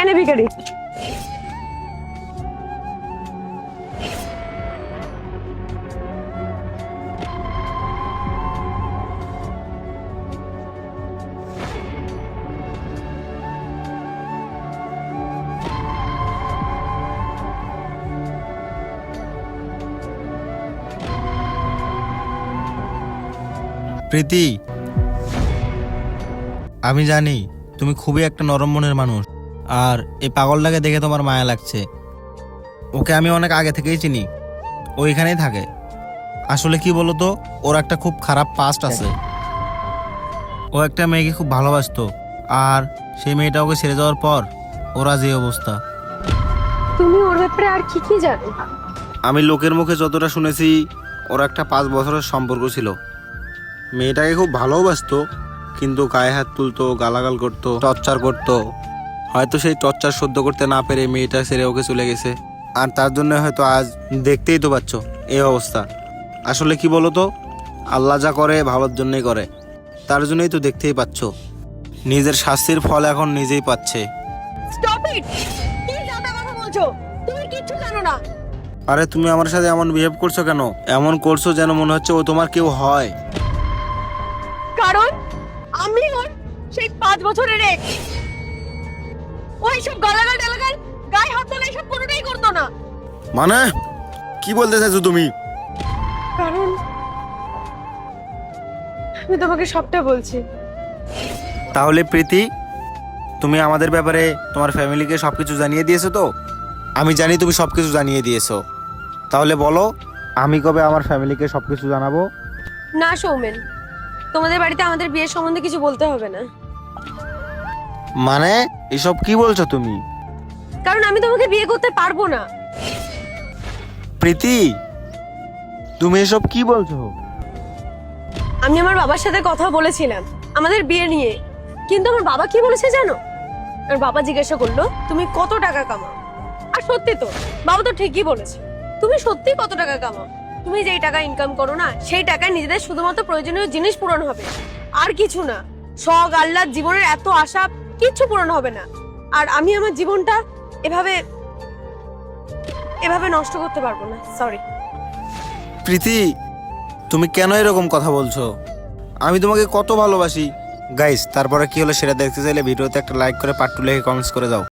এনে ভিখারি। প্রীতি, আমি জানি তুমি খুবই একটা নরম মনের মানুষ, আর এই পাগলটাকে দেখে তোমার মায়া লাগছে। ওকে আমি অনেক আগে থেকেই চিনি, ও এখানেই থাকে। আসলে কি বলতো, ওর একটা খুব খারাপ পাস্ট আছে। ও একটা মেয়েকে খুব ভালোবাসতো, আর সেই মেয়েটা ওকে ছেড়ে যাওয়ার পর ওরা যে অবস্থা। তুমি ওর ব্যাপারে আর কি কি জানো? আমি লোকের মুখে যতটা শুনেছি, ওর একটা 5 বছরের সম্পর্ক ছিল। মেয়েটাকে খুব ভালোবাসতো, কিন্তু গায়ে হাত তুলতো, গালাগাল করতো, টর্চার করতো। হয়তো সেই টর্চার সহ্য করতে না পেরে মেয়েটা ছেড়ে ওকে চলে গেছে, আর তার জন্য হয়তো আজ দেখতেই তো পাচ্ছ এই অবস্থা। আসলে কি বলতো, আল্লাহ যা করে ভালোর জন্যই করে, তার জন্যই তো দেখতেই পাচ্ছ নিজের শাস্তির ফল এখন নিজেই পাচ্ছে। Stop it! কি জানা কথা বলছো? তুমি কিচ্ছু জানো না। আরে তুমি আমার সাথে এমন বিহেভ করছো কেন? এমন করছো যেন মনে হচ্ছে ও তোমার কেউ হয়। কারণ আমি ওর সেই 5 বছরের এক্স। ওই সব গালাগাল টালাগাল, গায়ে হাত তোলা এসব কোনোটাই করতো না। মানে কি বলতে চাইছো তুমি? কারণ আমি তোমাকে সবটা বলছি। তাহলে প্রীতি, তুমি আমাদের ব্যাপারে তোমার ফ্যামিলিকে সবকিছু জানিয়ে দিয়েছো তো? আমি জানি তুমি সবকিছু জানিয়ে দিয়েছো। তাহলে বলো, আমি কবে আমার ফ্যামিলিকে সবকিছু জানাবো? না সৌমেন, তোমাদের বাড়িতে আমাদের বিয়ের সম্বন্ধে কিছু বলতে হবে না। মানে এসব কি বলছো তুমি? কারণ আমি তোমাকে বিয়ে করতে পারবো না। প্রীতি, তুমি এসব কি বলছো? আমি আমার বাবার সাথে কথা বলেছিলাম আমাদের বিয়ে নিয়ে, কিন্তু আমার বাবা কি বলেছে জানো? আর বাবা জিজ্ঞাসা করলো তুমি কত টাকা কামাও। আর সত্যি তো, বাবা তো ঠিকই বলেছে। তুমি সত্যি কত টাকা কামাও? তুমি যেই টাকা ইনকাম করো না, সেই টাকায় নিজেদের শুধুমাত্র প্রয়োজনীয় জিনিস পূরণ হবে, আর কিছু না। শখ আহ্লাদ, জীবনের এত আশা, কিচ্ছু পূরণ হবে না। আর আমি আমার জীবনটা এভাবে এভাবে নষ্ট করতে পারবো না। সরি। প্রীতি, তুমি কেন এরকম কথা বলছো? আমি তোমাকে কত ভালোবাসি। গাইস, তারপরে কি হলো সেটা দেখতে চাইলে ভিডিওতে একটা লাইক করে পার্ট 2 লিখে কমেন্টস করে দাও।